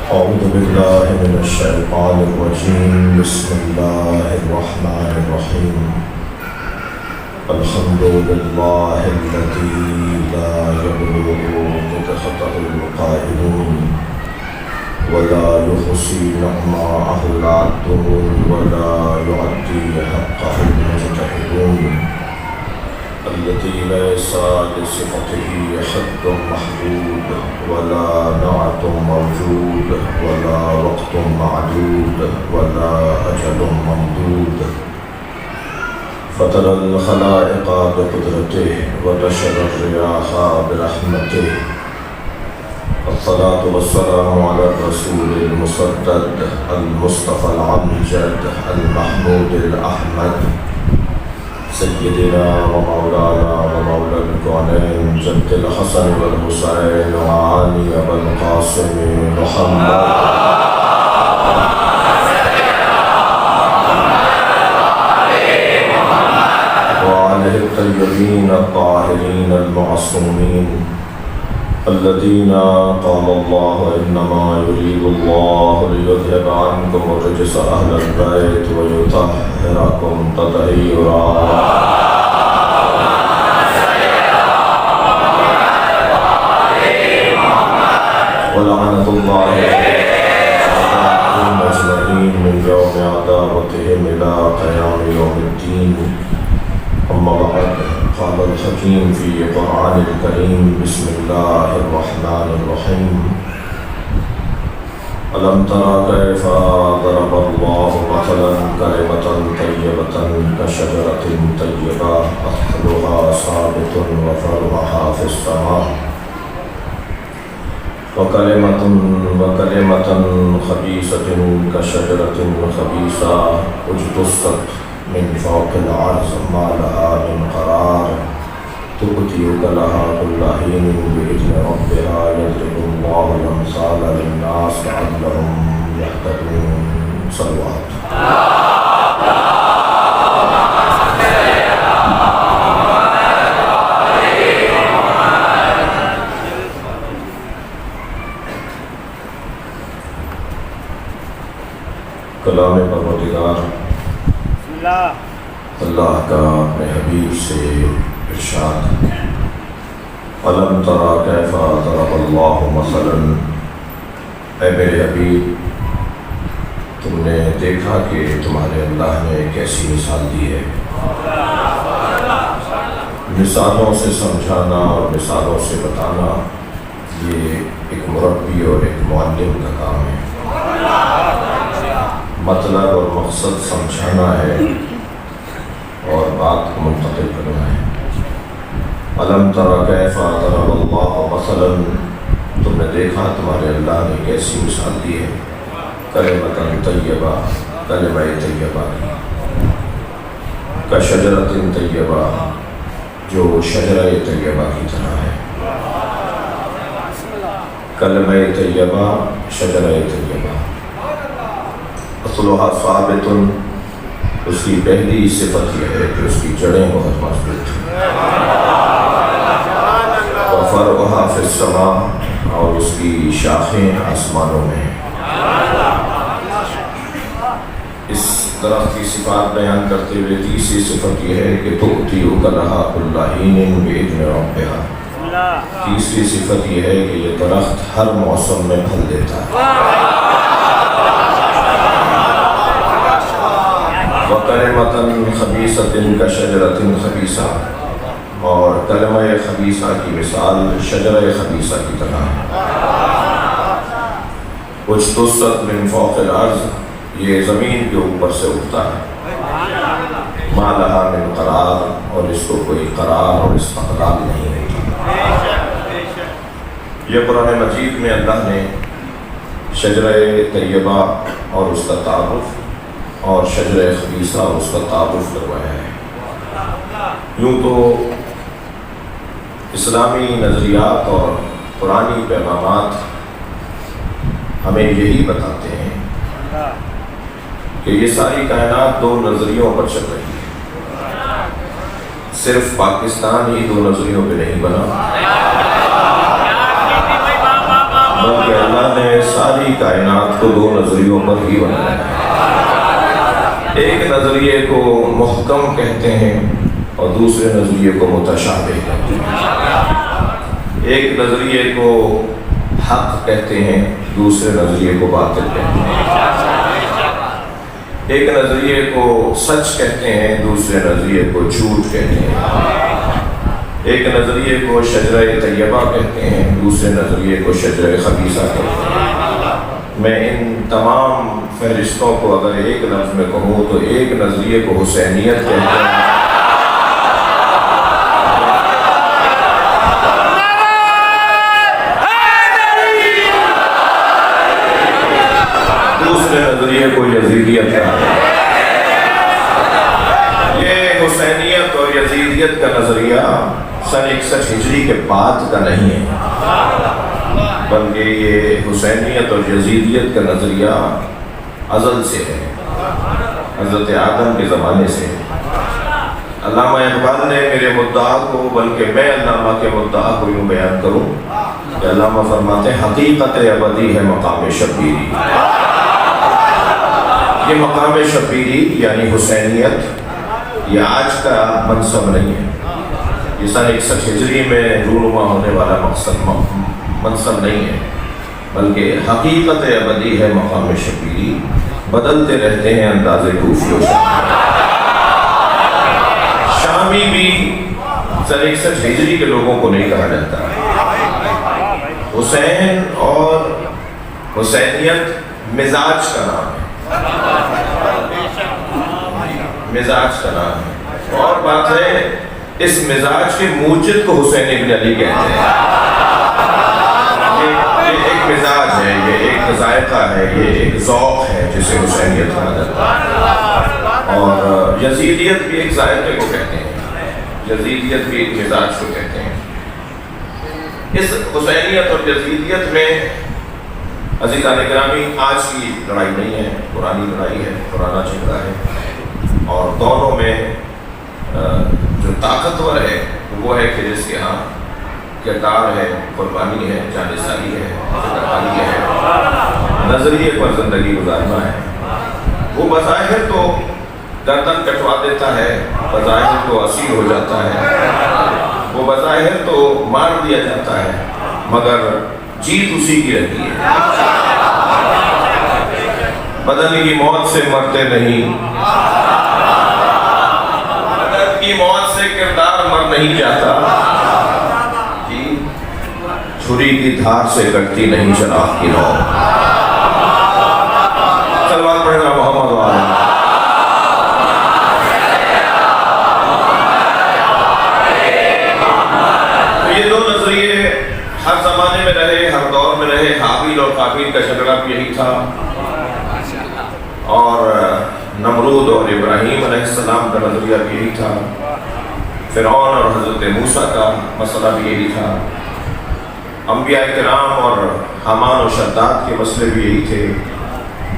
أعوذ بالله من الشيطان الرجيم. بسم الله الرحمن الرحيم. الحمد لله الذي لا يبلغ مدحته القائلون ولا يحصي نعماءه العادون ولا يعدي حقه المجتهدون، الذي ليس لصفته حد محدود ولا نعت موجود ولا وقت معدود ولا أجل ممدود، فطر الخلائق بقدرته ونشر الرياح برحمته. الصلاة والسلام على الرسول المسدد المصطفى الأمجد المحمود الأحمد سيدنا ومولانا ومولى الكونين جد الحسن والحسين وعلي أبا القاسم محمد وعليه الطيبين الطاهرين المعصومين الذين قال الله إنما يريد الله ليذهب عنكم الرجس أهل البيت ويطهركم تطهيرا. ولعنة الله عليهم أجمعين من يوم عداوتهم إلى قيام يوم الدين. أما بعد، قال الحكيم في قرآن الكريم: بسم الله الرحمن الرحيم. ألم تر كيف ضرب الله مثلا كلمة طيبة كشجرة طيبة أصلها ثابت وفرعها في السماء، وكلمة خبيثة كشجرة خبيثة اجتثت من فوق العرض ما لها من قرار، تؤتي أكلها كل حين بإذن ربها، يضرب الله الأمثال للناس لعلهم يهتدون. صلوات. کلام پروردگار اللہ کا اپنے حبیب سے ارشاد: أَلَمْ تَرَ كَيْفَ ضَرَبَ اللَّهُ مَثَلًا، اے میرے حبیب تم نے دیکھا کہ تمہارے اللہ نے کیسی مثال دی ہے. مثالوں سے سمجھانا اور مثالوں سے بتانا یہ ایک مربی اور ایک معلم کا کام ہے. مطلب اور مقصد سمجھانا ہے اور بات کو منتقل کرنا ہے. أَلَمْ تَرَ كَيْفَ ضَرَبَ اللَّهُ مَثَلًا، تم نے دیکھا تمہارے اللہ نے کیسی مثال دی ہے. کلمۃ طیبہ، کلمہ طیبہ کی، کشجرۃ طیبہ، جو شجرہ طیبہ کی طرح ہے. کلمہ طیبہ، شجرہ طیبہ، اصلها ثابت، اس کی پہلی صفت یہ ہے کہ اس کی جڑیں بہت مضبوط ہیں. وفرعها فی السماء، اور اس کی شاخیں آسمانوں میں ہیں. اس درخت کی صفات بیان کرتے ہوئے تیسری صفت یہ ہے کہ تؤتی اکلها کل حین بإذن ربها. تیسری صفت یہ ہے کہ یہ درخت ہر موسم میں پھل دیتا ہے. وَكَلِمَةً خَبِيثَةٍ كَشَجَرَةٍ خَبِيثَةٍ، اور کلمہ خبیثہ کی مثال شجرہ خبیثہ کی طرح ہے. اجتثت من فوق الارض، یہ زمین کے اوپر سے اٹھتا ہے. ما لها من قرار، اور اس کو کوئی قرار اور استقلال نہیں ہوتا. یہ قرآن مجید میں اللہ نے شجرہ طیبہ اور اس کا تعارف اور شجرہ خبیثہ اور اس کا تعارف کروایا ہے. یوں تو اسلامی نظریات اور قرآنی پیغامات ہمیں یہی بتاتے ہیں کہ یہ ساری کائنات دو نظریوں پر چل رہی ہے. صرف پاکستان ہی دو نظریوں پہ نہیں بنا، بلکہ اللہ نے ساری کائنات کو دو نظریوں پر ہی بنایا ہے۔ ایک نظریے کو محکم کہتے ہیں اور دوسرے نظریے کو متشابہ کہتے ہیں۔ ایک نظریے کو حق کہتے ہیں، دوسرے نظریے کو باطل کہتے ہیں۔ ایک نظریے کو سچ کہتے ہیں، دوسرے نظریے کو جھوٹ کہتے ہیں۔ ایک نظریے کو شجرہ طیبہ کہتے ہیں، دوسرے نظریے کو شجرہ خبیثہ کہتے ہیں۔ میں ان تمام فہرستوں کو اگر ایک لفظ میں کہوں تو ایک نظریے کو حسینیت کہتے ہیں، دوسرے نظریے کو یزیدیت کہتے ہیں۔ یہ حسینیت اور یزیدیت کا نظریہ سن 61 ہجری کے بعد کا نہیں ہے، بلکہ یہ حسینیت اور یزیدیت کا نظریہ ازل سے ہے، حضرت آدم کے زمانے سے۔ علامہ اقبال نے میرے مدعا کو، بلکہ میں علامہ کے مدعا کو یوں بیان کروں کہ علامہ فرماتے ہیں حقیقت ابدی ہے مقام شبیری۔ یہ مقام شبیری یعنی حسینیت یہ آج کا منصب نہیں ہے، یہ سن 61 ہجری میں رونما ہونے والا منصب نہیں ہے، بلکہ حقیقت ابدی ہے مقام شبیری، بدلتے رہتے ہیں انداز کوفی و شامی بھی سن 61 ہجری کے لوگوں کو نہیں کہا جاتا۔ حسین اور حسینیت مزاج کا نام ہے، مزاج کا نام ہے، اور بات ہے اس مزاج کے موجد کو حسین ابن علی کہتے ہیں۔ یہ ایک مزاج ہے، یہ ایک ذائقہ ہے، یہ ایک ذوق ہے جسے حسینیت کہا جاتا ہے، اور یزیدیت بھی ایک ذائقے کو کہتے ہیں، یزیدیت بھی ایک مزاج کو کہتے ہیں۔ اس حسینیت اور یزیدیت میں عزیزان گرامی آج کی لڑائی نہیں ہے، پرانی لڑائی ہے، پرانا جھگڑا ہے، اور دونوں میں جو طاقتور ہے وہ ہے کہ جس کے ہاں کردار ہے، قربانی ہے، جانثاری ہے، فداکاری ہے، نظریے پر زندگی گزارنا ہے۔ وہ بظاہر تو گردن کٹوا دیتا ہے، بظاہر تو اسیر ہو جاتا ہے، وہ بظاہر تو مار دیا جاتا ہے، مگر جیت اسی کی رہتی ہے۔ بدن کی موت سے مرتے نہیں، بدن کی موت سے کردار مر نہیں جاتا، چھری کی دھار سے کٹتی نہیں چراغ کی نور۔ صلوات پڑھنا محمد وعلیہ۔ یہ دو نظریے ہر زمانے میں رہے، ہر دور میں رہے۔ حابیل اور قابیل کا جھگڑا بھی یہی تھا، اور نمرود اور ابراہیم علیہ السلام کا نظریہ بھی یہی تھا، فرعون اور حضرت موسیٰ کا مسئلہ بھی یہی تھا، انبیاء کرام اور حامان و شداد کے مسئلے بھی یہی تھے،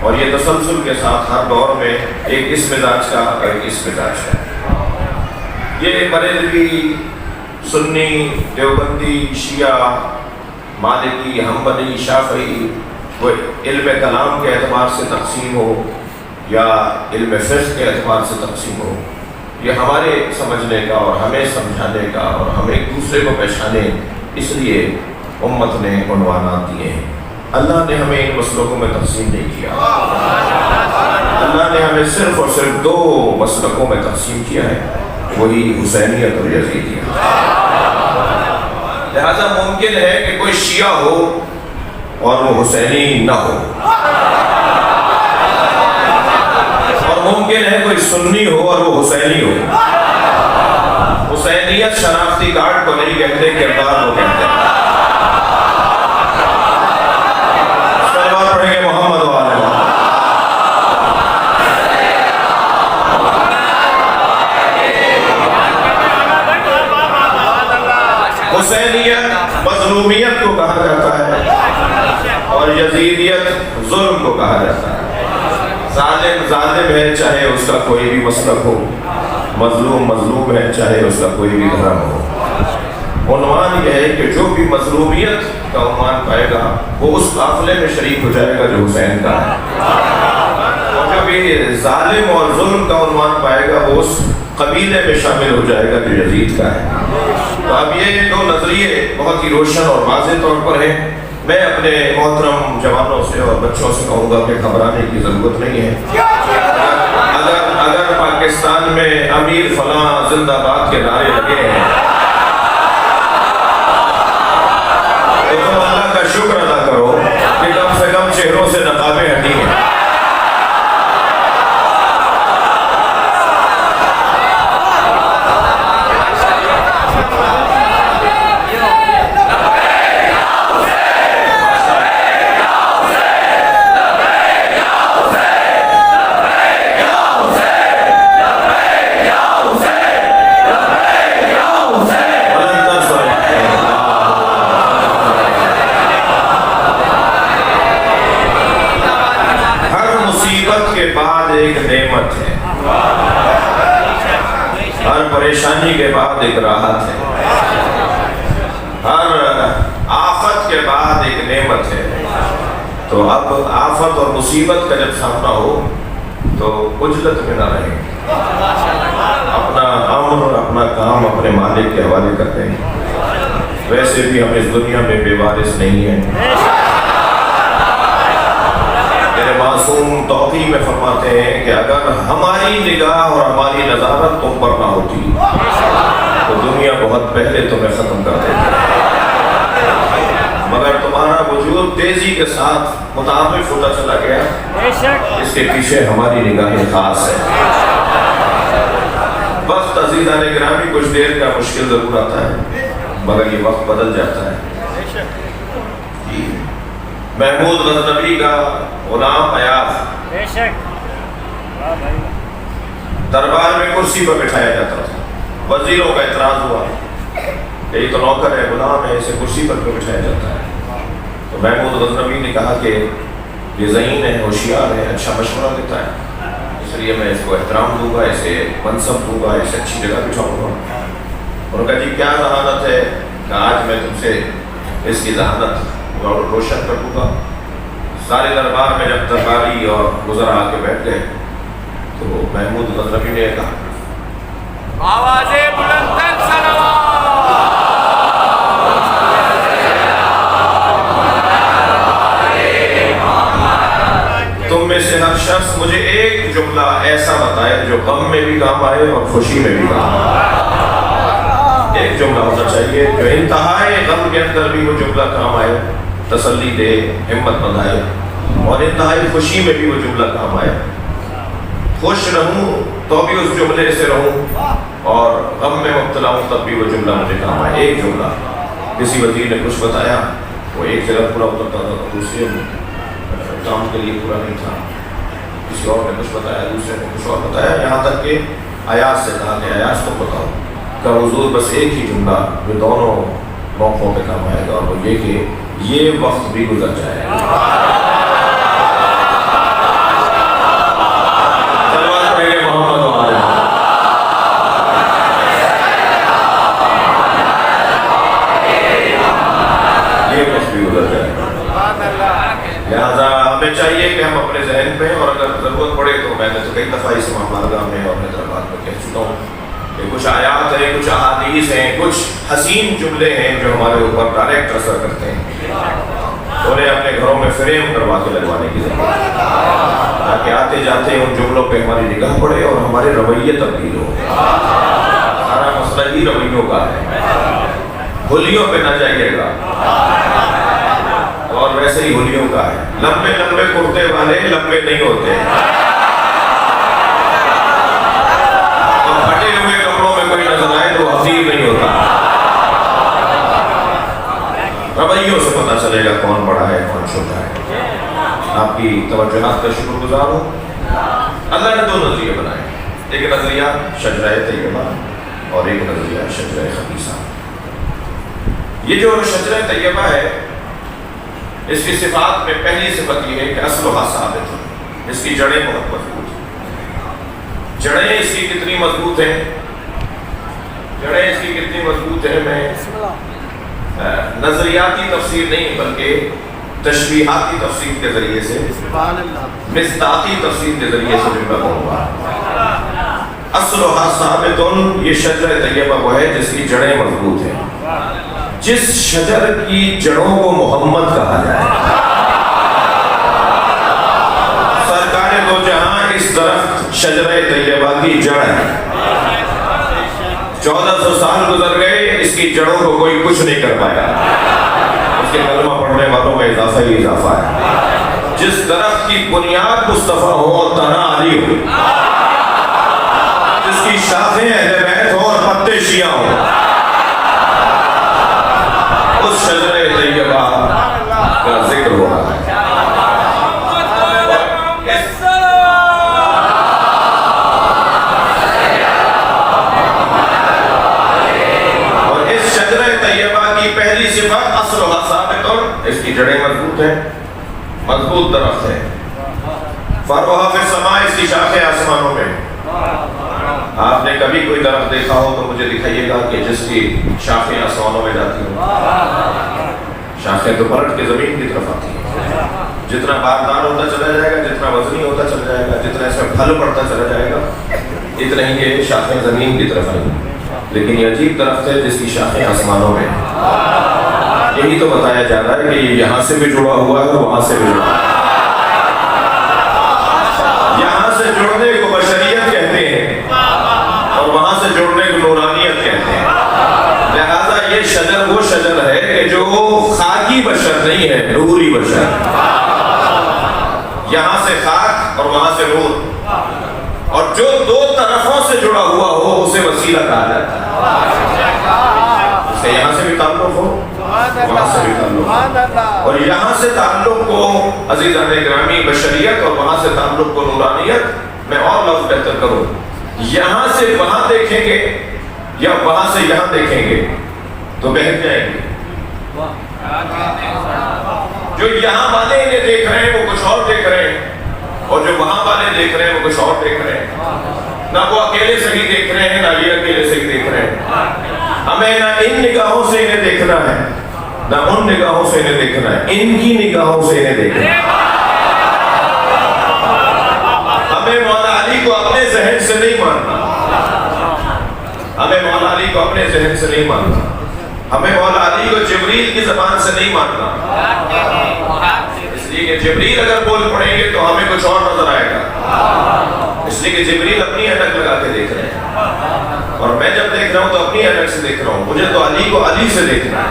اور یہ تسلسل کے ساتھ ہر دور میں ایک اس مزاج کا اور ایک اس مزاج کا۔ یہ بریلوی، سنی، دیوبندی، شیعہ، مالکی، حنبلی، شافعی، وہ علم کلام کے اعتبار سے تقسیم ہو یا علم فقہ کے اعتبار سے تقسیم ہو، یہ ہمارے سمجھنے کا اور ہمیں سمجھانے کا اور ہمیں ایک دوسرے کو پہچانے، اس لیے امت نے عنوانات دیے ہیں۔ اللہ نے ہمیں ان مسلکوں میں تقسیم نہیں کیا، اللہ نے ہمیں صرف اور صرف دو مسلکوں میں تقسیم کیا ہے، وہی حسینیت اور یزیدیت۔ لہذا ممکن ہے کہ کوئی شیعہ ہو اور وہ حسینی نہ ہو، اور ممکن ہے کوئی سنی ہو اور وہ حسینی ہو۔ حسینیت شناختی کارڈ کو نہیں کہتے، کردار کو کہتے ہیں۔ صلوات پڑھیں گے محمد وعلیہ۔ حسینیت مظلومیت کو کہا جاتا ہے اور یزیدیت ظلم کو کہا جاتا ہے۔ ظالم ظالم ہے چاہے اس کا کوئی بھی مسلک ہو، مظلوم مظلوم ہے چاہے اس کا کوئی بھی دھرم ہو۔ عنوان یہ ہے کہ جو بھی مظلومیت کا عنوان پائے گا وہ اس قافلے میں شریک ہو جائے گا جو حسین کا ہے، اور جو بھی ظالم اور ظلم کا عنوان پائے گا وہ اس قبیلے میں شامل ہو جائے گا جو یزید کا ہے۔ تو اب یہ دو نظریے بہت ہی روشن اور واضح طور پر ہیں۔ میں اپنے محترم جوانوں سے اور بچوں سے کہوں گا کہ گھبرانے کی ضرورت نہیں ہے۔ اگر پاکستان میں امیر فلاں زندہ باد کے نعرے لگے ہیں تو تم اللہ کا شکر ادا کرو کہ کم سے کم چہروں سے نقابیں ہٹی ہیں۔ ایک نعمت ہے، ہر پریشانی کے بعد ایک راحت ہے، ہر آفت کے بعد ایک نعمت ہے۔ تو اب آفت اور مصیبت کا جب سامنا ہو تو عجلت میں نہ رہیں، اپنا امر اور اپنا کام اپنے مالک کے حوالے کرتے ہیں۔ ویسے بھی ہم اس دنیا میں بے وارث نہیں ہیں۔ معصوم توقی میں فرماتے ہیں کہ اگر ہماری نگاہ اور ہماری نظارت تم پر نہ ہوتی تو دنیا بہت پہلے تمہیں ختم کر دیتی، مگر تمہارا وجود تیزی کے ساتھ متعارف ہوتا چلا گیا، اس کے پیچھے ہماری نگاہیں خاص ہے۔ وقت عزیزان گرامی کچھ دیر کا مشکل ضرور آتا ہے مگر یہ وقت بدل جاتا ہے۔ محمود غزنوی کا غلام ایاز دربار میں کرسی پر بٹھایا جاتا تھا، وزیروں کا اعتراض ہوا کہ یہ تو نوکر ہے، غلام ہے، اسے کرسی پر کیوں بٹھایا جاتا ہے؟ تو محمود غزنوی نے کہا کہ یہ ذہین ہے، ہوشیار ہے، اچھا مشورہ دیتا ہے، اس لیے میں اس کو احترام دوں گا، اسے منصب دوں گا، اسے اچھی جگہ بٹھاؤں گا۔ انہوں نے کہا جی کیا ذہانت ہے کہ آج میں تم سے اس کی ذہانت روشن کر دوں گا۔ سارے دربار میں جب درباری اور وزراء آ کے بیٹھ گئے تو محمود غزنوی نے کہا آواز بلند تر تم میں سے ہر شخص مجھے ایک جملہ ایسا بتائے جو غم میں بھی کام آئے اور خوشی میں بھی کام آئے۔ ایک جملہ ہونا چاہیے جو انتہائی غم کے اندر بھی وہ جملہ کام آئے، تسلی دے، ہمت بندھائے، اور انتہائی خوشی میں بھی وہ جملہ کام آئے۔ خوش رہوں تو بھی اس جملے سے رہوں اور غم میں مبتلا ہوں تب بھی وہ جملہ مجھے کام آئے۔ ایک جملہ کسی وزیر نے کچھ بتایا، وہ ایک جگہ پورا اترتا تھا، دوسرے کام کے لیے پورا نہیں تھا، کسی اور نے کچھ بتایا، دوسرے نے کچھ اور بتایا، یہاں تک کہ ایاز سے کہا کہ ایاز تم بتاؤ۔ کہ حضور بس ایک ہی جملہ جو دونوں موقعوں پہ کام آئے گا، اور وہ یہ کہ یہ وقت بھی گزر جائے گا۔ لہٰذا ہمیں چاہیے کہ ہم اپنے ذہن میں، اور اگر ضرورت پڑے تو میں نے تو کئی دفعہ اس مہمارگاہ میں اور حیدرآباد میں کہہ چکا ہوں کہ کچھ آیات ہیں، کچھ احادیث ہیں، کچھ حسین جملے ہیں جو ہمارے اوپر ڈائریکٹ اثر کرتے ہیں، انہیں اپنے گھروں میں فریم کروا کے لگوانے کی ضرورت ہے تاکہ آتے جاتے ان جملوں پہ ہماری نگاہ پڑے اور ہمارے رویے تبدیل ہو۔ سارا مسئلہ ہی رویوں کا ہے، ہولیوں پہ نہ جائیے گا، اور ویسے ہی ہولیوں کا ہے، لمبے لمبے کرتے والے لمبے نہیں ہوتے، اور پھٹے ہوئے کپڑوں میں کوئی نظر آئے تو حسین نہیں ہوتا۔ رویوں سے پتہ چلے گا کون بڑا ہے کون چھوٹا ہے۔ آپ کی توجہات کا شکر گزار ہوں۔ اللہ نے دو نظریے بنائے، ایک نظریہ شجرہ طیبہ اور ایک نظریہ شجرہ خبیثہ۔ یہ جو شجرہ طیبہ ہے اس کی صفات میں پہلی صفت یہ ہے کہ اصلها ثابت ہے، اس کی جڑیں بہت مضبوط ہیں۔ جڑیں اس کی کتنی مضبوط ہیں جڑیں اس کی کتنی مضبوط ہے، میں نظریاتی تفسیر نہیں بلکہ تشبیہاتی تفسیر کے ذریعے سے، مصداقی تفسیر کے ذریعے سے بھی میں کہوں گا۔ اصلھا ثابت، یہ شجر طیبہ وہ ہے جس کی جڑیں مضبوط ہیں۔ جس شجر کی جڑوں کو محمد کہا جائے، سرکار دو جہاں اس درخت شجر طیبہ کی جڑ ہے۔ 1400 سال گزر گئے، اس کی جڑوں کو کوئی کچھ نہیں کر پایا۔ اس کے کلمہ پڑھنے والوں میں اضافہ ہی اضافہ ہے۔ جس درخت کی بنیاد مصطفیٰ ہو اور تنا علی ہو، جس کی شاخیں اہل بیت ہو اور پتے شیعہ ہو، اس شجر طیبہ کا ذکر ہو رہا ہے۔ پہلی صفت اصلھا ثابت، اس کی جڑیں مضبوط ہیں، مضبوط درخت ہے۔ فرعها فی السماء، اس کی شاخیں آسمانوں میں۔ آپ نے کبھی کوئی درخت دیکھا ہو تو مجھے دکھائیے گا کہ جس کی شاخیں آسمانوں میں جاتی ہوں؟ شاخیں تو پلٹ کے زمین کی طرف آتی ہیں۔ جتنا باردار ہوتا چلا جائے گا، جتنا وزنی ہوتا چلا جائے گا، جتنا اس میں پھل پڑتا چلا جائے گا، اتنا ہی یہ شاخیں زمین کی طرف آئیں گی۔ لیکن یہ عجیب درخت ہے جس کی شاخیں آسمانوں میں۔ یہی تو بتایا جا رہا ہے کہ یہ یہاں سے بھی جڑا ہوا ہے اور وہاں سے بھی جڑا ہوا ہے۔ یہاں سے جڑنے کو بشریت کہتے ہیں اور وہاں سے جڑنے کو نورانیت کہتے ہیں۔ لہذا یہ شجر وہ شجر ہے کہ جو خاکی بشر نہیں ہے، نوری بشر۔ یہاں سے خاک اور وہاں سے نور، اور جو دو طرفوں سے جڑا ہوا ہو اسے وسیلہ کہا جاتا ہے۔ اس سے یہاں سے بھی تعلق ہو، وہاں سے بھی تعلق ہو، اور یہاں سے تعلق کو عزیزان گرامی بشریت اور وہاں سے تعلق کو نورانیت، میں اور لفظ بہتر کروں، یہاں سے وہاں دیکھیں گے یا وہاں سے یہاں دیکھیں گے تو بہت جائیں گے۔ جو یہاں والے انہیں دیکھ رہے ہیں وہ کچھ اور دیکھ رہے ہیں، اور جو وہاں والے دیکھ رہے ہیں وہ کچھ اور دیکھ رہے ہیں۔ نہ وہ اکیلے صحیح دیکھ رہے ہیں، نہ یہ اکیلے صحیح دیکھ رہے ہیں۔ ہمیں نہ ان نگاہوں سے انہیں دیکھنا ہے، نہ ان نگاہوں سے انہیں دیکھنا ہے، ان کی نگاہوں سے انہیں دیکھنا ہے۔ ہمیں مولا علی کو اپنے ذہن سے نہیں ماننا، ہمیں مولا علی کو اپنے ذہن سے نہیں ماننا، ہمیں مولا علی کو جبریل کی زبان سے نہیں ماننا۔ اس لیے کہ جبریل اگر بول پڑیں گے تو ہمیں کچھ اور نظر آئے گا، اس لیے کہ جبریل اپنی اینک لگا کے دیکھ رہے ہیں، اور میں جب دیکھ رہا ہوں تو اپنی اینک سے دیکھ رہا ہوں۔ مجھے تو علی کو علی سے دیکھنا ہے،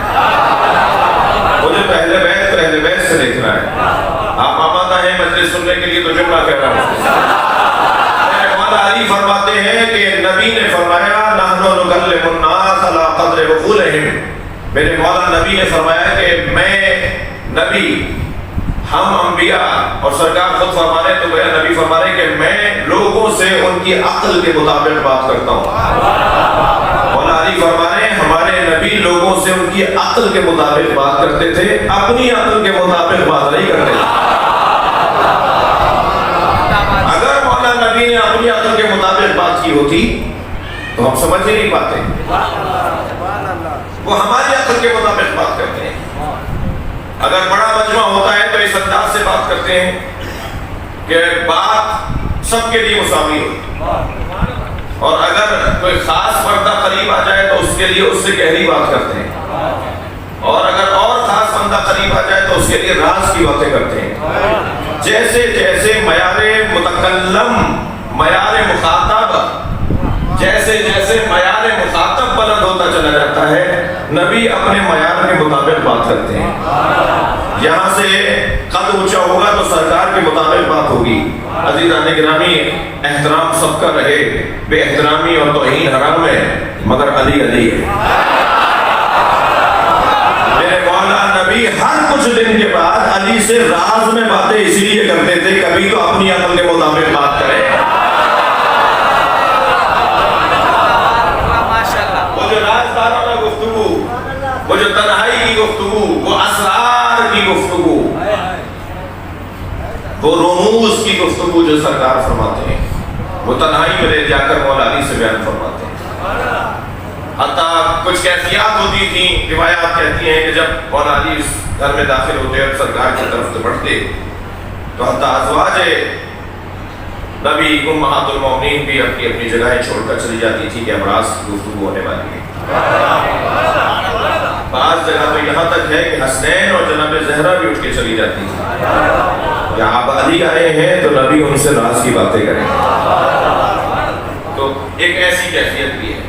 مجھے اہل بیت سے دیکھنا ہے۔ آپ آمادہ ہیں مجلس سننے کے لیے تو جملہ کہہ رہا ہوں۔ میرے مولا علی فرماتے ہیں کہ نبی نے فرمایا نحن نکلم الناس علی قدر عقولہم، میرے مولا نبی نے فرمایا کہ میں نبی، ہم انبیاء، اور سرکار خود فرما رہے تو میرا نبی فرما رہے کہ میں لوگوں سے ان کی عقل کے مطابق بات کرتا ہوں۔ مولا علی فرما رہے ہیں ہمارے نبی لوگوں سے ان کی عقل کے مطابق بات کرتے تھے، اپنی عقل کے مطابق بات نہیں کرتے تھے۔ اگر مولا نبی نے اپنی عقل کے مطابق بات کی ہوتی تو ہم سمجھ ہی نہیں پاتے، وہ ہماری عقل کے مطابق بات کرتے ہیں۔ اگر بڑا مجمع ہوتا ہے تو اس انداز سے بات کرتے ہیں کہ بات سب کے لیے مساوی ہو، اور اگر کوئی خاص بندہ قریب آ جائے تو اس کے لیے اس سے گہری بات کرتے ہیں، اور اگر اور خاص بندہ قریب آ جائے تو اس کے لیے راز کی باتیں کرتے ہیں۔ جیسے جیسے معیار متکلم، معیار مخاطب، جیسے جیسے معیار مخاطب بلند ہوتا چلا جاتا ہے، نبی اپنے معیار کے مطابق بات کرتے ہیں۔ یہاں سے قد اونچا ہوگا تو سرکار کے مطابق بات ہوگی۔ عزیزان گرامی، احترام سب کا رہے، بے احترامی اور توہین حرام ہے، مگر علی علی ہے۔ میرے مولا نبی ہر کچھ دن کے بعد علی سے راز میں باتیں اسی لیے کرتے تھے، کبھی تو اپنی عقل کے مطابق بات کریں۔ وہ جو رازدارانہ گفتگو، وہ جو تنہائی کی گفتگو، وہ اسرار کی گفتگو، وہ رموز کی گفتگو جو سرکار فرماتے ہیں، وہ تنہائی میں لے جا کر مولا علی سے بیان فرماتے ہیں۔ حتیٰ کچھ کیفیات ہوتی تھیں، روایات کہتی ہیں کہ جب مولا علی اس گھر میں داخل ہوتے اور سرکار کی طرف سے بڑھتے تو حتیٰ ازواج نبی امہات المومنین بھی اپنی اپنی جگہیں چھوڑ کر چلی جاتی تھی کہ امراض کی گفتگو ہونے والی ہے۔ بعض جگہ تو یہاں تک ہے کہ حسنین اور جناب زہرا بھی اٹھ کے چلی جاتی تھی، یا آپ علی آئے ہیں تو نبی ان سے راز کی باتیں کریں۔ تو ایک ایسی کیفیت بھی ہے۔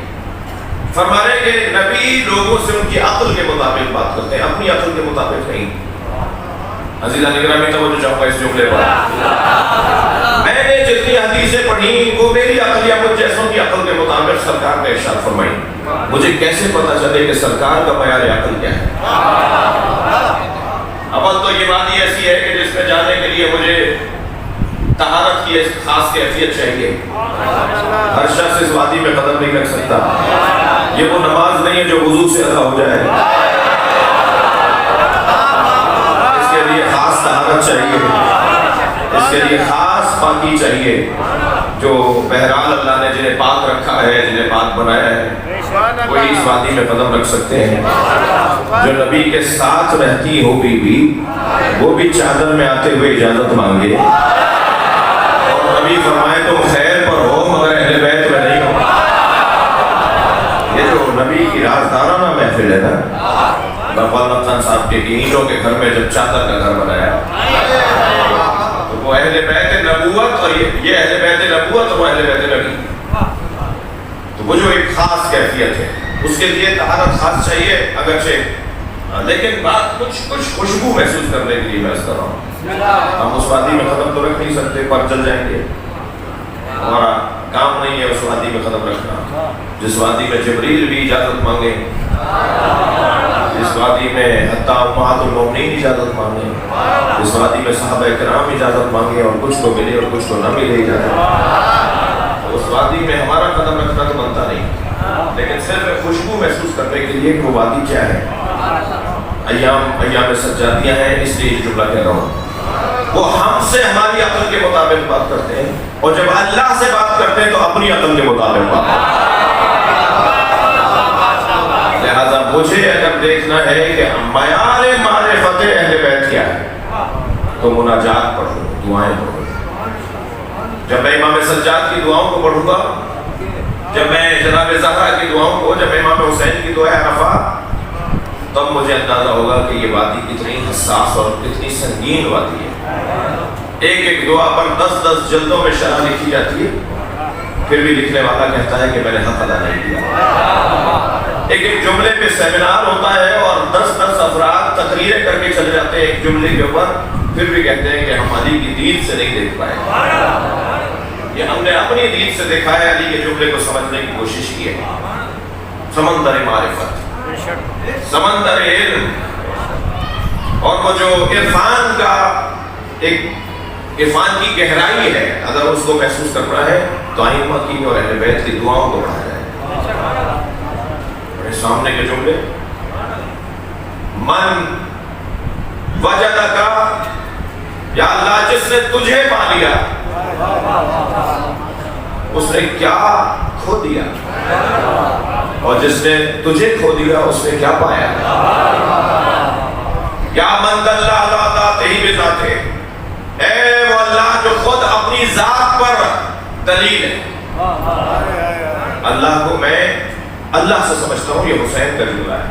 فرما رہے کہ نبی لوگوں سے ان کی عقل کے مطابق بات کرتے ہیں، اپنی عقل کے مطابق نہیں۔ عزیزان گرامی توجہ چاہوں گا اس جملے پر، میں نے جتنی حدیثیں پڑھی وہ میری عقل یا مجھ جیسوں کی عقل کے مطابق سرکار نے ارشاد فرمائی۔ مجھے کیسے پتہ چلے کہ سرکار کا معیار عقل کیا ہے؟ اول تو یہ وادی ایسی ہے کہ جس میں جانے کے لیے مجھے طہارت کی ایک خاص کیفیت چاہیے۔ ہر شخص اس وادی میں قدم نہیں رکھ سکتا۔ یہ وہ نماز نہیں ہے جو وضو سے ادا ہو جائے، اس کے لیے خاص طہارت چاہیے، اس کے لیے خاص پاکی چاہیے، جو بہرحال اللہ نے جنہیں پاک رکھا ہے، جنہیں پاک بنایا ہے، وہی اس وادی میں قدم رکھ سکتے ہیں۔ جو نبی کے ساتھ رہتی ہو بیوی، وہ بھی چادر میں آتے ہوئے اجازت مانگے اور نبی فرمائے تم خیر پر ہو مگر اہل بیت میں نہیں ہو۔ یہ جو نبی کی رازدارانہ محفل ہے نا، بقول خان صاحب کے اینٹوں کے گھر میں جب چادر کا گھر بنایا تو وہ اہل بیت نبوت اور یہ اہل بیت نبوت اور وہ اہل بیت نبی، تو وہ جو ایک خاص کیفیت ہے اس کے لیے طہارت خاص چاہیے اگرچہ، لیکن بات کچھ خوشبو محسوس کرنے کے لیے میں اس طرح ہوں۔ ہم اس وادی میں قدم تو رکھ نہیں سکتے، پر چل جائیں گے، ہمارا کام نہیں ہے اس وادی میں قدم رکھنا جس وادی میں جبریل بھی اجازت مانگے، جس وادی میں حتیٰ امہات المومنین اجازت مانگے، جس وادی میں صحابہ کرام اجازت مانگے اور کچھ کو ملے اور کچھ کو نہ ملے اجازت، اس وادی میں ہمارا قدم رکھنا تو بنتا نہیں، لیکن صرف خوشبو محسوس کرنے کے لیے کہ وہ وادی کیا ہے۔ ایام سجادیاں ہیں، اس لیے یہ جملہ کہہ رہا ہوں۔ وہ ہم سے ہماری عقل کے مطابق بات کرتے ہیں اور جب اللہ سے بات کرتے ہیں تو اپنی عقل کے مطابق بات کرتے ہیں۔ لہذا مجھے اگر دیکھنا ہے کہ معیار معرفت اہل بیت کیا ہے تو مناجات پڑھو، دعائیں پڑھو۔ جب میں امام سجاد کی دعاؤں کو پڑھوں گا، جب میں جناب زہرا کی دعاؤں کو، جب امام حسین کی دعائیں عرفات، تب مجھے اندازہ ہوگا کہ یہ وادی کتنی حساس اور کتنی سنگین وادی ہے۔ ایک ایک دعا پر 10 جلدوں میں شرح لکھی جاتی ہے، پھر بھی لکھنے والا کہتا ہے کہ میں نے حق ادا نہیں کیا۔ ایک ایک جملے پہ سیمینار ہوتا ہے اور 10 افراد تقریریں کر کے چلے جاتے ہیں ایک جملے کے اوپر، پھر بھی کہتے ہیں کہ ہم علی کی دید سے نہیں دیکھ پائے۔ یہ ہم نے اپنی دید سے دیکھا ہے، علی کے جملے کو سمجھنے کی کوشش کی ہے۔ سمندر معرفت، سمندر علم، اور وہ جو عرفان کا ایک عرفان کی گہرائی ہے، اگر اس کو محسوس کرنا ہے تو ائمہ کی اور اہل بیت کی دعاؤں کو پڑھا جائے۔ میرے سامنے کے جملے، من وجدک، یا اللہ جس نے تجھے پا لیا اس نے کیا کھو دیا، اور جس نے تجھے کھو دیا اس نے کیا پایا۔ یا من دل علی ذاتہ بذاتہ، اے وہ اللہ جو خود اپنی ذات پر دلیل ہے۔ اللہ کو میں اللہ سے سمجھتا ہوں، یہ حسین کا جملہ ہے۔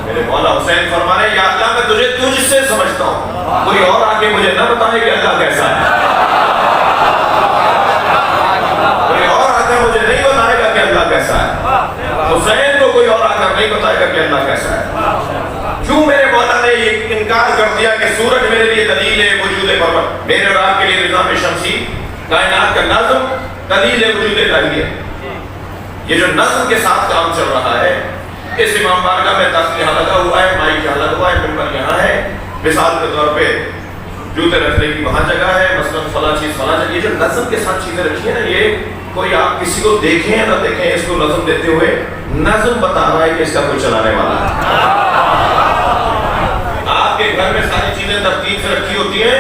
میرے مولا حسین فرما رہے ہیں، یا اللہ میں تجھے تجھ سے سمجھتا ہوں، کوئی اور آگے مجھے نہ بتائے کہ اللہ کیسا ہے، کوئی اور آگے مجھے نہیں بتائے گا کہ اللہ کیسا ہے، حسین کو کوئی اور آگے نہیں بتائے گا کہ اللہ کیسا ہے۔ کیوں میرے مولا نے یہ انکار کر دیا کہ سورج میرے لیے دلیل ہے وجود پرور، میرے اور آپ کے لیے نظام شمسی کائنات کا نظم دلیل ہے وجود الہی ہے۔ یہ جو نظم کے ساتھ کام چل رہا ہے، اس امام بارگاہ میں تخت یہاں لگا ہوا ہے، مائک یہاں لگا ہوا ہے، ممبر یہاں ہے، مثال کے طور پہ جوتے رکھنے کی وہاں جگہ ہے، مثلا فلاں چیز فلاں جگہ، یہ جو نظم کے ساتھ چیزیں رکھی ہیں نا، یہ کوئی آپ کسی کو دیکھیں یا نہ دیکھیں، اس کو نظم دیتے ہوئے نظم بتا رہا ہے کہ اس کا کوئی چلانے والا ہے۔ آپ کے گھر میں ساری چیزیں ترتیب سے رکھی ہوتی ہیں،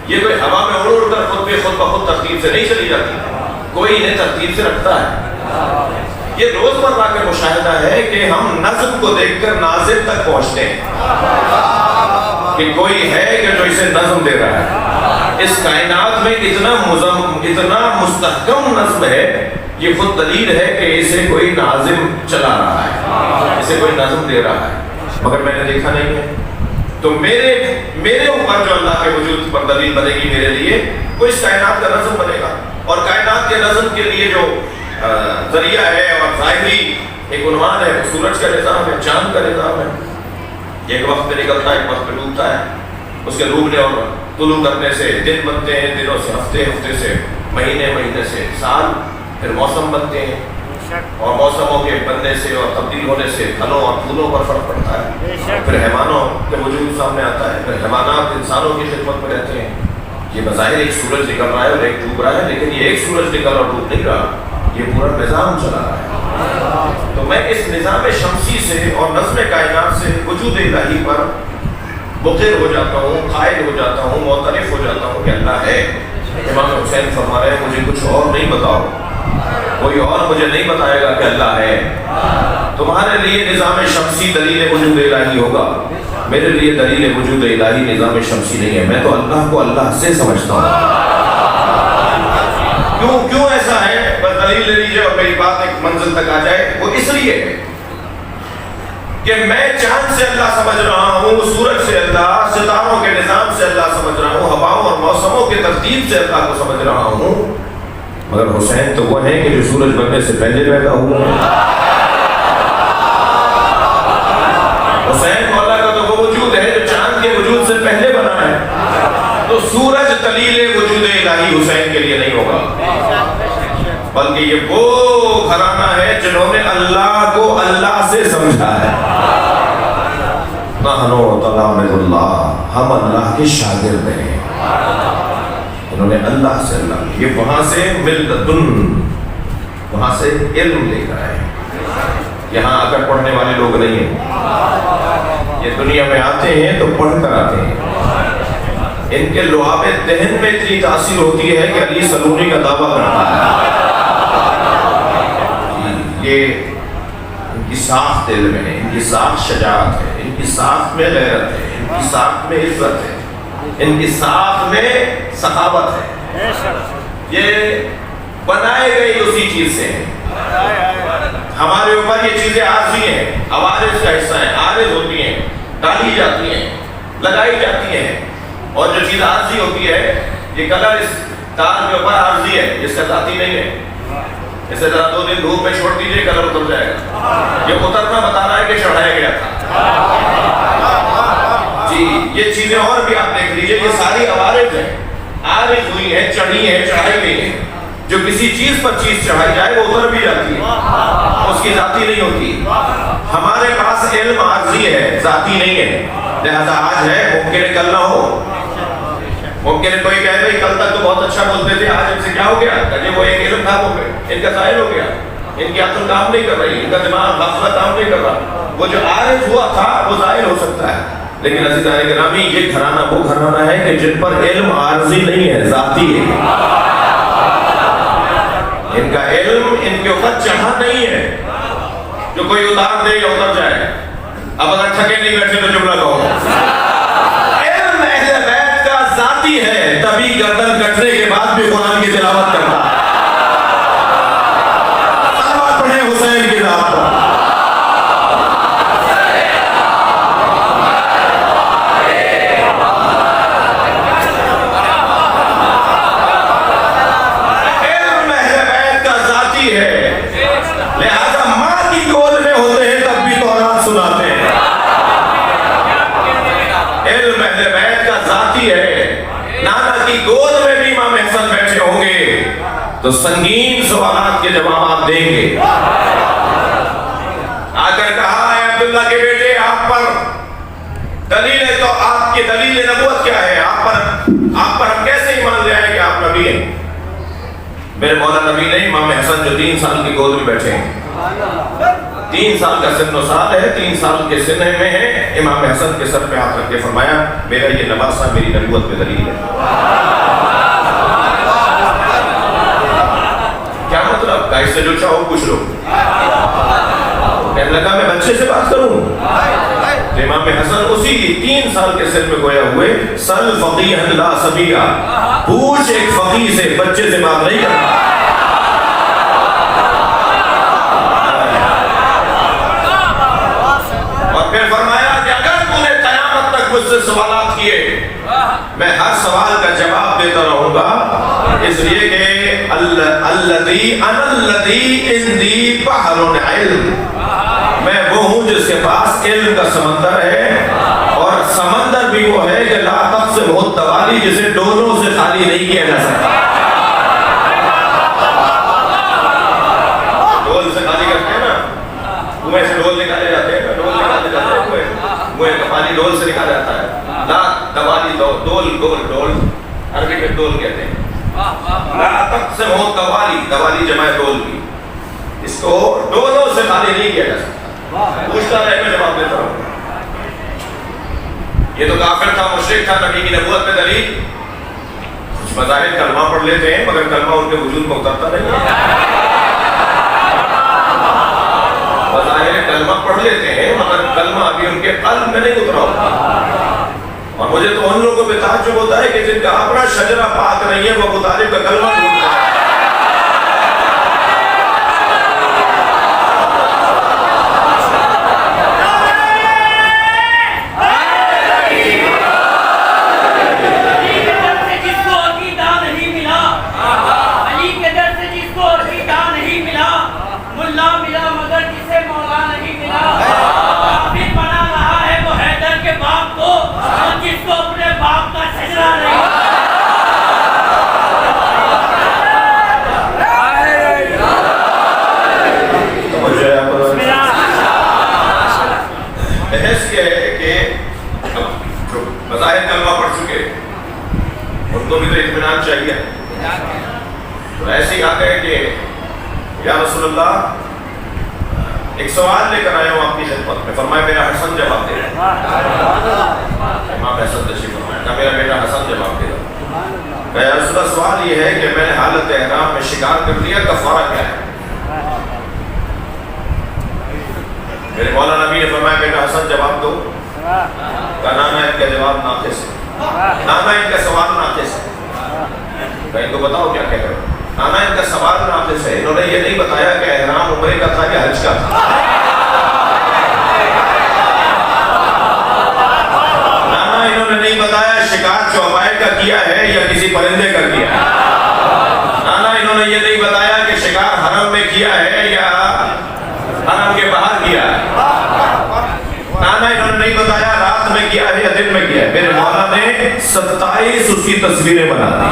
یہ کوئی ہوا میں اڑ اڑ کر خود بخود ترتیب سے نہیں چلی جاتی، کوئی انہیں ترتیب سے رکھتا ہے۔ یہ روزمرہ کا مشاہدہ ہے کہ ہم نظم کو دیکھ کر ناظم تک پہنچتے ہیں کہ کوئی ہے کہ جو اسے نظم دے رہا ہے. اس کائنات میں اتنا مستحکم نظم ہے، یہ خود دلیل ہے کہ اسے کوئی ناظم چلا رہا ہے، اسے کوئی نظم دے رہا ہے، مگر میں نے دیکھا نہیں ہے. تو میرے اوپر جو اللہ کے وجود پر دلیل بنے گی میرے لیے، وہ اس کائنات کا نظم بنے گا. اور کائنات کے نظم کے لیے جو ذریعہ ہے اور ظاہری ایک عنوان ہے، وہ سورج کا نظام ہے، چاند کا نظام ہے. یہ ایک وقت پہ نکلتا ہے، ایک وقت پہ ڈوبتا ہے. اس کے ڈوبنے اور طلوع کرنے سے دن بنتے ہیں، دنوں سے ہفتے، ہفتے سے مہینے، مہینے سے سال، پھر موسم بنتے ہیں، اور موسموں کے بننے سے اور تبدیل ہونے سے پھلوں اور پھولوں پر فرق پڑتا ہے. پھر حیوانوں کے وجود سامنے آتا ہے، پھر حیوانات انسانوں کی خدمت میں رہتے ہیں. یہ بظاہر ایک سورج نکل رہا ہے اور ایک ڈوب رہا ہے، لیکن یہ ایک سورج نکل اور ڈوب نہیں رہا، یہ پورا نظام چلا رہا ہے. تو میں اس نظام شمسی سے اور نظم کائنات سے وجود الہی پر مقر ہو جاتا ہوں، قائل ہو جاتا ہوں، معترف ہو جاتا ہوں کہ اللہ ہے. امام حسین فرما رہے ہیں مجھے کچھ اور نہیں بتاؤ، کوئی اور مجھے نہیں بتائے گا کہ اللہ ہے. تمہارے لیے نظام شمسی دلیل وجود الہی ہوگا، میرے لیے دلیل وجود الہی نظام شمسی نہیں ہے. میں تو اللہ کو اللہ سے سمجھتا ہوں. کیوں ایسا ہے؟ بس دلیل لے لیجیے اور میری بات ایک منزل تک آ جائے. وہ اس لیے کہ میں چاند سے اللہ سمجھ رہا ہوں، سورج سے اللہ، ستاروں کے نظام سے اللہ سمجھ رہا ہوں، ہواؤں اور موسموں کے ترتیب سے اللہ کو سمجھ رہا ہوں. مگر حسین تو وہ ہے کہ جو سورج بننے سے پہلے پیدا ہوا ہے. حسین مولا کا تو وہ وجود ہے جو چاند کے وجود سے پہلے بنا ہے. تو سورج دلیل وجود الہی حسین کے لیے نہیں ہوگا، بلکہ یہ وہ گھرانہ ہے جنہوں نے اللہ کو اللہ سے سمجھا ہے. نحنو تلامذ اللہ، ہم اللہ کے شاگرد ہیں. انہوں نے اللہ سے اللہ، یہ وہاں سے ملتن، وہاں سے علم لے کر آئے. یہاں آ کر پڑھنے والے لوگ نہیں ہیں. یہ دنیا میں آتے ہیں تو پڑھ کر آتے ہیں. ان کے لعاب دہن میں اتنی تاثیر ہوتی ہے کہ علی سلونی کا دعویٰ کرتا ہے. یہ ان کی ساخت علم ہے، ان کی ساخت شجاعت ہے، ان کی ساخت میں غیرت ہے، ان کی ساخت میں عزت ہے، ان کی ساخت میں سخاوت ہے. یہ بنائے گئے اسی چیز سے ہیں. ہمارے اوپر یہ چیزیں عارضی ہیں، عوارض کا حصہ ہیں، عارض ہوتی ہیں، ڈالی جاتی ہیں، لگائی جاتی ہیں. اور جو چیز عارضی ہوتی ہے، یہ کلر اس تار کے اوپر عارضی ہے، اس کا ذاتی نہیں ہے. اسے ذرا 2 دن دھوپ میں چھوڑ دیجئے، کلر اتر جائے گا. یہ اترنا بتا رہا ہے کہ چڑھایا گیا تھا. جی یہ چیزیں اور بھی آپ دیکھ لیجئے، یہ ساری عوارض ہیں، عارض ہوئی ہیں، چڑھی ہیں، چڑھائی گئی ہیں. جو کسی چیز پر چیز چڑھائی جائے وہ اتر بھی جاتی ہے، اس کی ذاتی نہیں ہوتی. ہمارے پاس علم عارضی ہے، ذاتی نہیں ہے. لہذا آج ہے، ممکن ہے کل نہ ہو. ممکن ہے کوئی کہے بھائی کل تک تو بہت اچھا بولتے تھے، آج ان سے کیا ہو گیا؟ کہ وہ ایک علم تھا، وہ ان کا ظاہر ہو گیا. ان کی عقل کام نہیں کر رہی، ان کا دماغ غفلت کام نہیں کر رہا. وہ جو عارض ہوا تھا وہ ظاہر ہو سکتا ہے. لیکن عزیزان گرامی، یہ گھرانہ وہ گھرانہ ہے کہ جن پر علم عارضی نہیں ہے، ذاتی ہے. ان کا علم ان کے اوپر چڑھا نہیں ہے جو کوئی اتار دے یا اتر جائے. اب اگر تھکے نہیں بیٹھے تو جملہ کہو. علم اہل بیت کا ذاتی ہے، تبھی گردن کٹنے کے بعد بھی قرآن کی تلاوت کرتا ہے. صلوات پڑھیں حسین کی ذات پر. تو سنگین سوالات کے جوابات دیں گے. آ کر کہا ہے عبداللہ کے بیٹے، آپ پر دلیل ہے، تو آپ کی دلیل نبوت کیا ہے؟ آپ پر ہم کیسے ایمان لے آئے کہ آپ نبی ہیں؟ میرے مولا نبی نہیں، امام حسن جو 3 سال کی گود میں بیٹھے ہیں. 3 سال کا سن و سال ہے، 3 سال کے سن میں ہے. امام حسن کے سر پہ ہاتھ رکھ کے فرمایا میرا یہ نواسہ میری نبوت پہ دلیل ہے. کیا مطلب؟ اس سے جو چاہو پوچھ لو. کہنے لگا میں بچے سے بات کروں؟ تو امام حسن اسی 3 سال کے سن میں گویا ہوئے، سل فقیہا لا صبیا، پوچھ ایک فقیہ سے، بچے سے بات نہیں کرنا۔ اور پھر فرمایا کہ اگر تو نے قیامت تک مجھ سے سوالات کیے، میں ہر سوال کا جواب دیتا رہوں گا، اس لیے کہ الذی انا الذی عندی بحر علم، میں وہ ہوں جس کے پاس علم کا سمندر ہے، اور سمندر بھی وہ ہے کہ لا تقسم التوالی، جسے ڈولوں سے خالی نہیں کیا جا سکتا۔ ڈول سے خالی کرتے ہیں نا، کنویں سے ڈول نکالے جاتے ہیں، ڈول نکالے جاتے ہیں، کنویں کا پانی ڈول سے نکالا جاتا ہے۔ لا توالی ڈول عربی میں ڈول کہتے ہیں۔ لا تقسم التوالی، توالی جمع ڈول کی، اس کو ڈولوں سے خالی نہیں کیا جا سکتا۔ پوچھتا رہے، میں جواب دیتا ہوں۔ یہ تو کافر تھا، مشرک تھا، نبی کی نبوت میں دلیل، کچھ بظاہر کلمہ پڑھ لیتے ہیں مگر کلمہ ان کے وجود میں اترتا نہیں ہے۔ بظاہر کلمہ پڑھ لیتے ہیں مگر کلمہ ابھی ان کے قلب میں نہیں اترا ہوتا۔ اور مجھے تو ان لوگوں پہ تعجب ہوتا ہے کہ جن کا اپنا شجرہ پاک نہیں ہے، وہ ابو طالب کا کلمہ ڈھونڈتا ہے۔ چاہیے تو ایسے ہی آتا ہے کہ یا رسول اللہ ایک سوال لے کر آیا ہوں آپ کی خدمت میں۔ فرمایا میرا حسن جواب دے رہا ہے۔ امام حسن تشریف فرمایا کہ میرا بیٹا حسن جواب دے رہا ہے۔ کہ یا رسول اللہ سوال یہ ہے کہ میں نے حالت احرام میں شکار کر لیا، کفارہ کیا ہے؟ میرے مولا نبی نے فرمایا بیٹا حسن جواب دو۔ کہا نانا ان کا جواب ناقص ہے، نانا ان کا سوال ناقص ہے۔ ان کو بتاؤ کیا کہہ رہے ہو؟ نانا ان کا سوال ناقص ہے، انہوں نے یہ نہیں بتایا کہ احرام عمرے کا تھا یا حج کا تھا۔ نانا انہوں نے نہیں بتایا شکار چوپائے کا کیا ہے یا کسی پرندے کا کیا ہے۔ نانا انہوں نے یہ نہیں بتایا کہ شکار حرم میں کیا ہے یا حرم کے باہر کیا ہے۔ نانا انہوں نے نہیں بتایا رات میں کیا ہے یا دن میں کیا ہے۔ میرے مولا نے 27 اس کی تصویریں بنا دی۔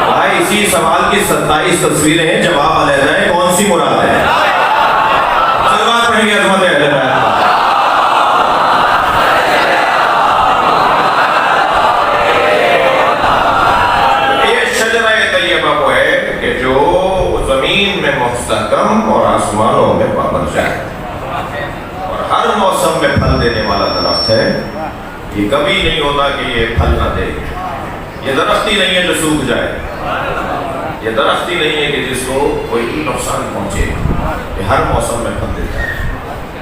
بھائی اسی سوال کی 27 تصویریں ہیں، جواب علیحدہ ہے، کون سی مراد ہے؟ سلوات پڑھیں گے عظمت اہل بیت۔ یہ شجرہ طیبہ وہ ہے کہ جو زمین میں مستحکم اور آسمانوں میں پابرجا ہے، اور ہر موسم میں پھل دینے والا درخت ہے۔ یہ کبھی نہیں ہوتا کہ یہ پھل نہ دے۔ یہ درخت ہی نہیں ہے جو سوکھ جائے، یہ درخت ہی نہیں ہے کہ جس کو کوئی نقصان پہنچے، یہ ہر موسم میں پھل دیتا ہے۔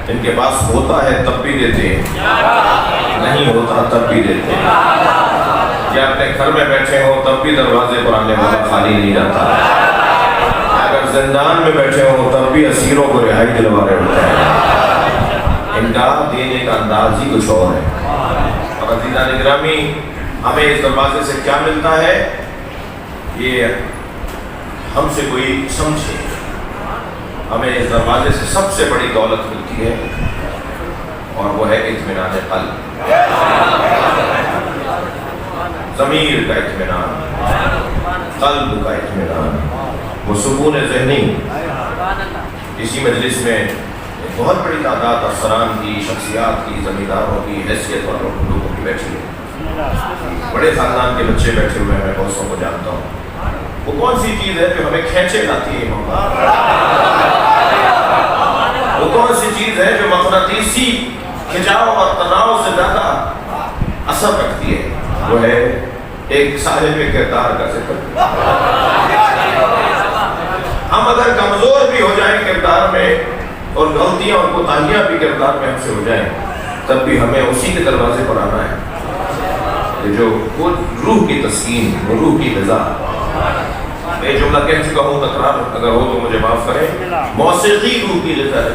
ان کے پاس ہوتا ہے تب بھی دیتے ہیں، نہیں ہوتا تب بھی دیتے ہیں۔ یا اپنے گھر میں بیٹھے ہو تب بھی دروازے پر آنے والا خالی نہیں جاتا، اگر زندان میں بیٹھے ہو تب بھی اسیروں کو رہائی دلوا رہے ہوتے ہیں۔ ان کا دینے کا انداز ہی کچھ اور ہے۔ اور عزیزان گرامی، ہمیں اس دروازے سے کیا ملتا ہے یہ ہم سے کوئی سمجھے۔ ہمیں اس دروازے سے سب سے بڑی دولت ملتی ہے اور وہ ہے اطمینان قلب، ضمیر کا اطمینان، قلب کا اطمینان، وہ سکون ذہنی۔ اسی مجلس میں بہت بڑی تعداد افسران کی، شخصیات کی، زمینداروں کی، حیثیت والوں لوگوں کی بیٹھی ہے، بڑے خاندان کے بچے بیٹھے ہوئے ہیں، میں بہت سو کو جانتا ہوں۔ وہ کون سی چیز ہے جو ہمیں کھینچے لاتی ہے؟ وہ کون سی چیز ہے جو مقناطیسی کھچاؤ اور تناؤ سے زیادہ اثر رکھتی ہے؟ وہ ہے ایک صاحب کردار کا ذکر۔ ہم اگر کمزور بھی ہو جائیں کردار میں اور غلطیاں اور کوتاہیاں بھی کردار میں ہم سے ہو جائیں، تب بھی ہمیں اسی کے دروازے پر آنا ہے کہ جو وہ روح کی تسکین، وہ روح کی غذا. میں جملہ کہہ چکا ہوں، تکرار اگر ہو تو مجھے معاف کریں. موسیقی روح کی غذا ہے،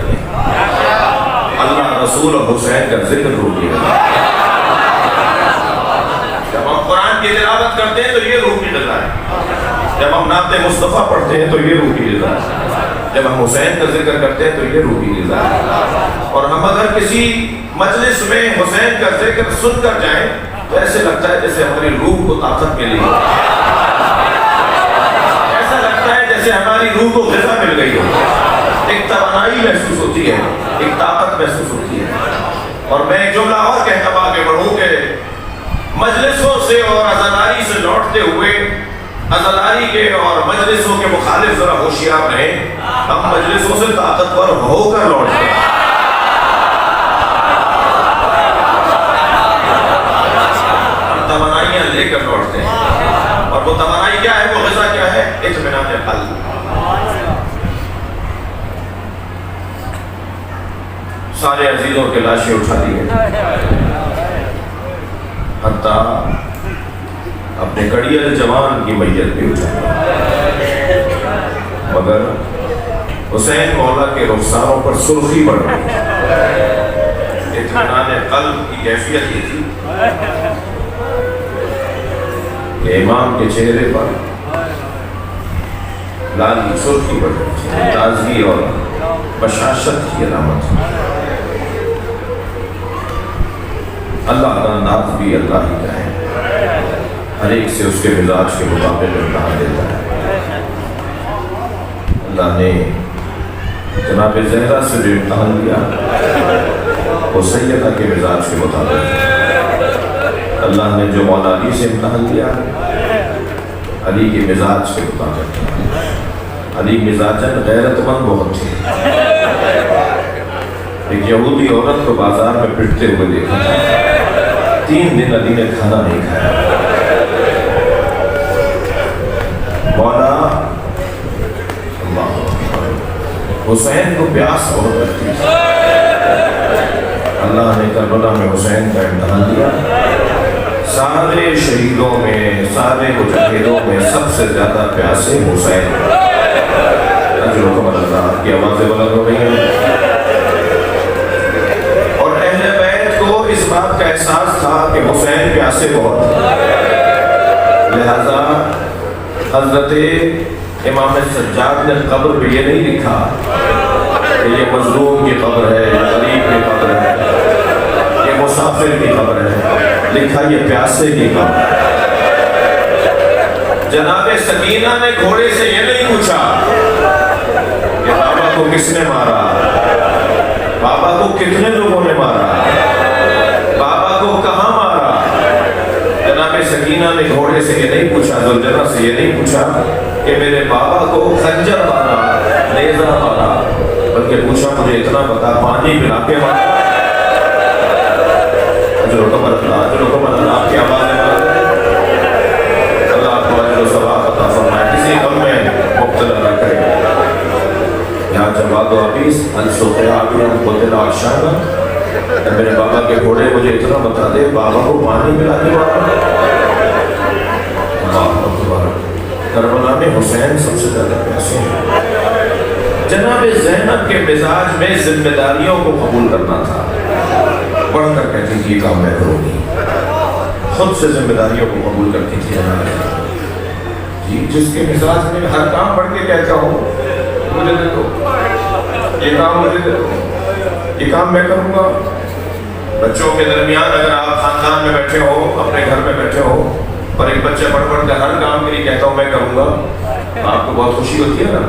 اللہ رسول اور حسین کا ذکر روح کی غذا. جب ہم قرآن کی تلاوت کرتے ہیں تو یہ روح کی غذا ہے. جب ہم نعت مصطفیٰ پڑھتے ہیں تو یہ روح کی غذا ہے. جب ہم حسین کا ذکر کرتے ہیں تو یہ روح کی غذا ہے. اور ہم اگر کسی مجلس میں حسین کا ذکر سن کر جائیں تو ایسے لگتا ہے جیسے ہماری روح کو طاقت ملی ہو، ایسا لگتا ہے جیسے ہماری روح کو غذا مل گئی ہو. ایک توانائی محسوس ہوتی ہے، ایک طاقت محسوس ہوتی ہے. اور میں ایک جملہ اور کہتا ہوں آگے بڑھوں کہ مجلسوں سے اور عزاداری سے لوٹتے ہوئے عزاداری کے اور مجلسوں کے مخالف ذرا ہوشیار رہیں. ہم مجلسوں سے طاقتور ہو کر لوٹتے ہیں، توانائیاں لے کر لوٹتے ہیں. اور وہ توانائی کیا ہے، وہ غذا کیا ہے؟ اطمینان قلب. سارے عزیزوں کے لاشیں اٹھا دی گئی، حتیٰ اپنے کڑیل جوان کی میت بھی اٹھا، مگر حسین مولا کے رخساروں پر سرخی بڑھ گئی. اطمینان قلب کی کیفیت یہ تھی کہ امام کے چہرے پر لالی سرخی بڑھ گئی، تازگی اور بشاشت کی علامت. اللہ کا انداز بھی اللہ ہی کا ہے، ہر ایک سے اس کے مزاج کے مطابق امتحان دیتا ہے. اللہ نے جناب زہرا سے جو امتحان لیا وہ سیدہ کے مزاج کے مطابق. اللہ نے جو مولا علی سے امتحان لیا علی کے مزاج کے مطابق. علی مزاجن غیرت مند بہت تھے. ایک یہودی عورت کو بازار میں پٹتے ہوئے دیکھا تھا، 3 دن علی نے کھانا نہیں کھایا. مولا حسین کو پیاس بہت لگتی تھی. اللہ نے کربلا میں حسین کا امتحان دیا. سارے شہیدوں میں، سارے مجاہدوں میں سب سے زیادہ پیاسے حسین. اللہ کی آوازیں بلند ہو رہی ہیں. اور اہل بیت کو اس بات کا احساس تھا کہ حسین پیاسے بہت ہیں، لہذا حضرت امام سجاد نے قبر پہ یہ نہیں لکھا کہ یہ مظلوم کی قبر ہے، یہ غریب کی قبر ہے، یہ مسافر کی قبر ہے. لکھا یہ پیاسے کی قبر ہے. جناب سکینہ نے گھوڑے سے یہ نہیں پوچھا کہ بابا کو کس نے مارا، بابا کو کتنے لوگوں نے مارا، بابا کو کہاں مارا. جناب سکینہ نے گھوڑے سے یہ نہیں پوچھا، ذوالجلال سے یہ نہیں پوچھا کہ میرے بابا کو خنجر مارا، نیزہ مارا، بلکہ پوچھا مجھے اتنا بتا پانی پلا کے مارا. اللہ کی آواز ہے. اللہ آپ کو اجر و ثواب عطا فرمائے، کسی غم میں مبتلا نہ کرے. یہاں جواد و عبیس السوقیہ عبیرم قتل عشانہ. میرے بابا کے گھوڑے مجھے اتنا بتا دے بابا کو پانی ملا کے مارا. اللہ اکبر. کربلا میں حسین سب سے زیادہ پیاسے ہیں. جناب زینب کے مزاج میں ذمہ داریوں کو قبول کرنا تھا. پڑھ کر کہتی تھی یہ کام میں کروں گی، خود سے ذمہ داریوں کو قبول کرتی تھی. جی جس کے مزاج میں ہر کام پڑھ کے کہتا ہوں مجھے دے دو، یہ کام مجھے دے دو، یہ کام میں کروں گا. بچوں کے درمیان اگر آپ خاندان میں بیٹھے ہو، اپنے گھر میں بیٹھے ہو اور ایک بچے پڑھ پڑھ کر ہر کام کے لیے کہتا ہوں میں کروں گا، آپ کو بہت خوشی ہوتی ہے نا.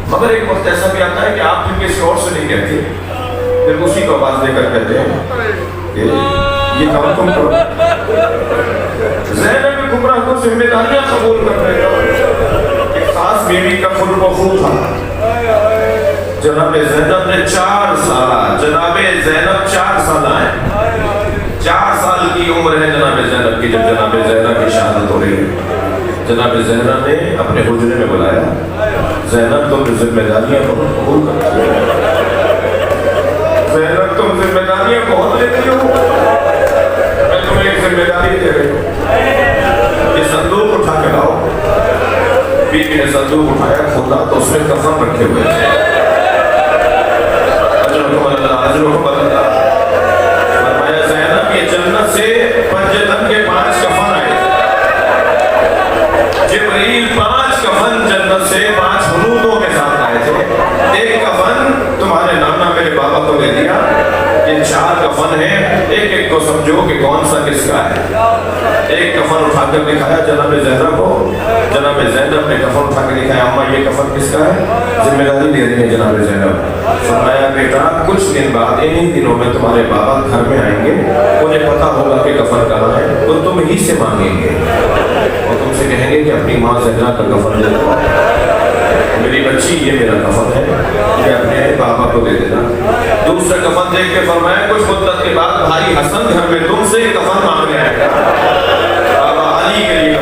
مگر ایک وقت ایسا بھی آتا ہے کہ آپ پھر کسی اور سے نہیں کہتے، پھر اسی کو آواز دے کر کہتے ہیں کہ یہ کام تم کرو. زینب بھی گمراہ کو ذمہ داریاں قبول کرنے کا ایک خاص بیوی کا خلق و خو تھا. جناب زینب نے 4 سالہ، جناب زینب 4 سالہ ہیں، 4 سال کی عمر ہے جناب زینب کی جب جناب زہرا کی شہادت ہو رہی ہے. جناب زہرا نے اپنے حجرے میں بلایا، زینب تو ذمہ داریاں قبول کرتی ہے. زینب تم ذمہ داریاں بہت لیتی ہو، میں تمہیں ایک ذمہ داری دے رہی ہوں، یہ صندوق اٹھا کے لاؤ۔ بیوی نے صندوق اٹھایا، کھولا تو اس میں کفن رکھے ہوئے تھے۔ اجرکم اللہ، اجرکم اللہ۔ فرمایا زینب یہ جنت سے پنجتن کے 5 کفن آئے، جبریل 5 کفن جنت سے 5 حنوطوں کے ساتھ آئے تھے۔ ایک کفن تمہارے نانا میرے بابا کو دے دیا، یہ 4 کفن ہیں، ایک ایک کو سمجھو کہ کون سا کس کا ہے۔ ایک کفن اٹھا کر دکھایا جناب زینب کو، جناب زینب نے کفن اٹھا کے دکھایا، اماں یہ کفن کس کا ہے؟ ذمہ داری دے رہی ہے جناب زینب۔ فرمایا بیٹا کچھ دن بعد انہی دنوں میں تمہارے بابا گھر میں آئیں گے، انہیں پتا ہوگا کہ کفن کہاں ہے، وہ تم ہی سے مانگیں گے اور تم سے کہیں گے کہ اپنی ماں زہرا کا کفن دے دو، میری بچی یہ میرا کفن ہے، یہ اپنے بابا کو دے دینا۔ دوسرا کفن دیکھ کے فرمایا کچھ مدت کے بعد بھائی حسن گھر میں تم سے کفن مانگنے آئے گا، بابا علی کے لیے